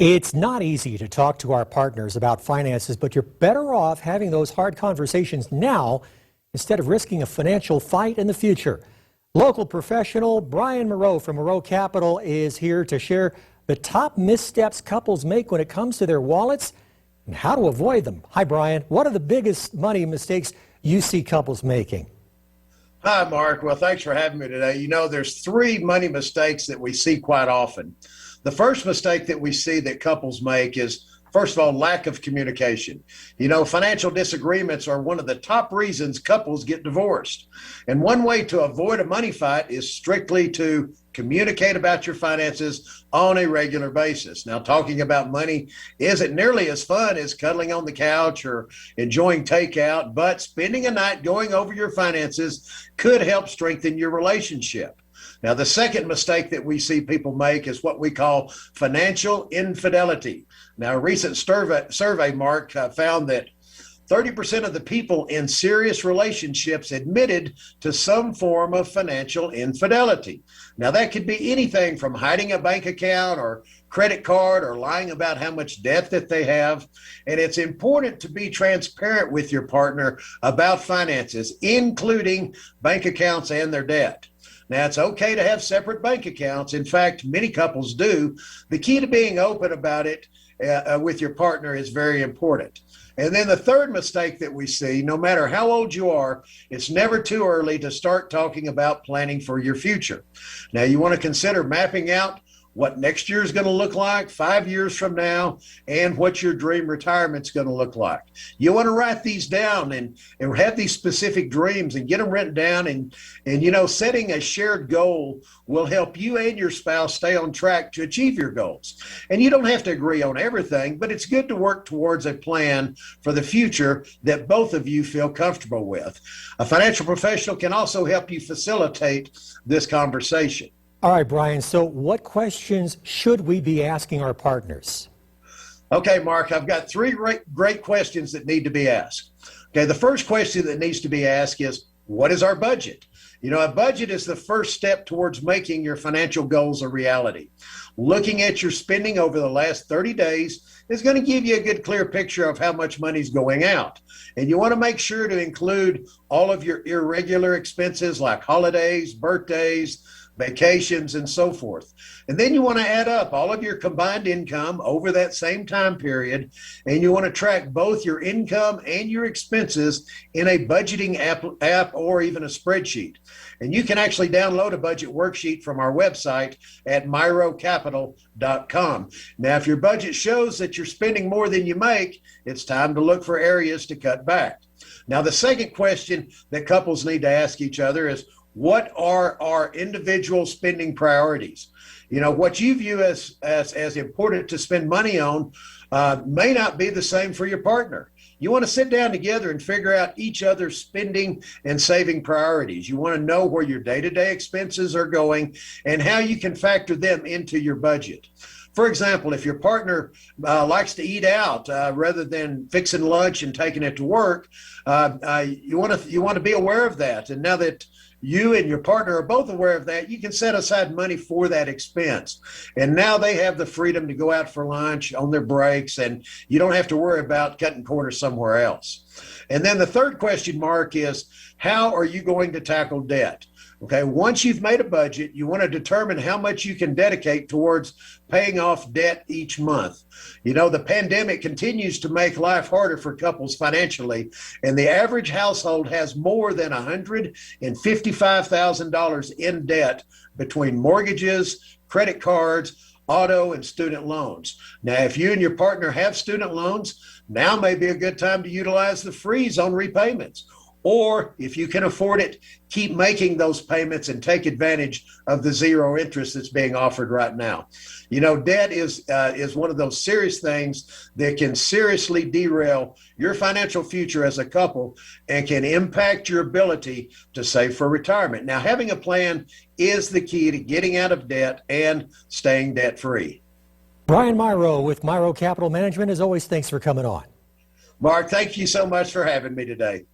It's not easy to talk to our partners about finances, but you're better off having those hard conversations now instead of risking a financial fight in the future. Local professional Brian Mirau from Mirau Capital is here to share the top missteps couples make when it comes to their wallets and how to avoid them. Hi, Brian. What are the biggest money mistakes you see couples making? Hi, Mark. Well, thanks for having me today. You know, there's three money mistakes that we see quite often. The first mistake that we see that couples make is, first of all, lack of communication. You know, financial disagreements are one of the top reasons couples get divorced. And one way to avoid a money fight is strictly to communicate about your finances on a regular basis. Now, talking about money isn't nearly as fun as cuddling on the couch or enjoying takeout, but spending a night going over your finances could help strengthen your relationship. Now, the second mistake that we see people make is what we call financial infidelity. Now, a recent survey, Mark, found that 30% of the people in serious relationships admitted to some form of financial infidelity. Now, that could be anything from hiding a bank account or credit card or lying about how much debt that they have. And it's important to be transparent with your partner about finances, including bank accounts and their debt. Now, it's okay to have separate bank accounts. In fact, many couples do. The key to being open about it with your partner is very important. And then the third mistake that we see, no matter how old you are, it's never too early to start talking about planning for your future. Now, you want to consider mapping out what next year is going to look like 5 years from now, and what your dream retirement's going to look like. You want to write these down and have these specific dreams and get them written down. And you know, setting a shared goal will help you and your spouse stay on track to achieve your goals. And you don't have to agree on everything, but it's good to work towards a plan for the future that both of you feel comfortable with. A financial professional can also help you facilitate this conversation. All right, Brian, so what questions should we be asking our partners? Okay, Mark, I've got three great questions that need to be asked. Okay, the first question that needs to be asked is, what is our budget? You know, a budget is the first step towards making your financial goals a reality. Looking at your spending over the last 30 days is going to give you a good, clear picture of how much money's going out. And you want to make sure to include all of your irregular expenses like holidays, birthdays, vacations, and so forth. And then you want to add up all of your combined income over that same time period, and you want to track both your income and your expenses in a budgeting app or even a spreadsheet. And you can actually download a budget worksheet from our website at miraucapital.com. Now, if your budget shows that you're spending more than you make, it's time to look for areas to cut back. Now, the second question that couples need to ask each other is, what are our individual spending priorities? You know, what you view as important to spend money on may not be the same for your partner. You want to sit down together and figure out each other's spending and saving priorities. You want to know where your day-to-day expenses are going and how you can factor them into your budget. For example, if your partner likes to eat out rather than fixing lunch and taking it to work, you want to be aware of that. And now that you and your partner are both aware of that, you can set aside money for that expense. And now they have the freedom to go out for lunch on their breaks, and you don't have to worry about cutting corners somewhere else. And then the third question, Mark, is how are you going to tackle debt? Okay, once you've made a budget, you want to determine how much you can dedicate towards paying off debt each month. You know, the pandemic continues to make life harder for couples financially, and the average household has more than $155,000 in debt between mortgages, credit cards, auto, and student loans. Now, if you and your partner have student loans, now may be a good time to utilize the freeze on repayments. Or if you can afford it, keep making those payments and take advantage of the zero interest that's being offered right now. You know, debt is one of those serious things that can seriously derail your financial future as a couple and can impact your ability to save for retirement. Now, having a plan is the key to getting out of debt and staying debt-free. Brian Mirau with Mirau Capital Management. As always, thanks for coming on. Mark, thank you so much for having me today.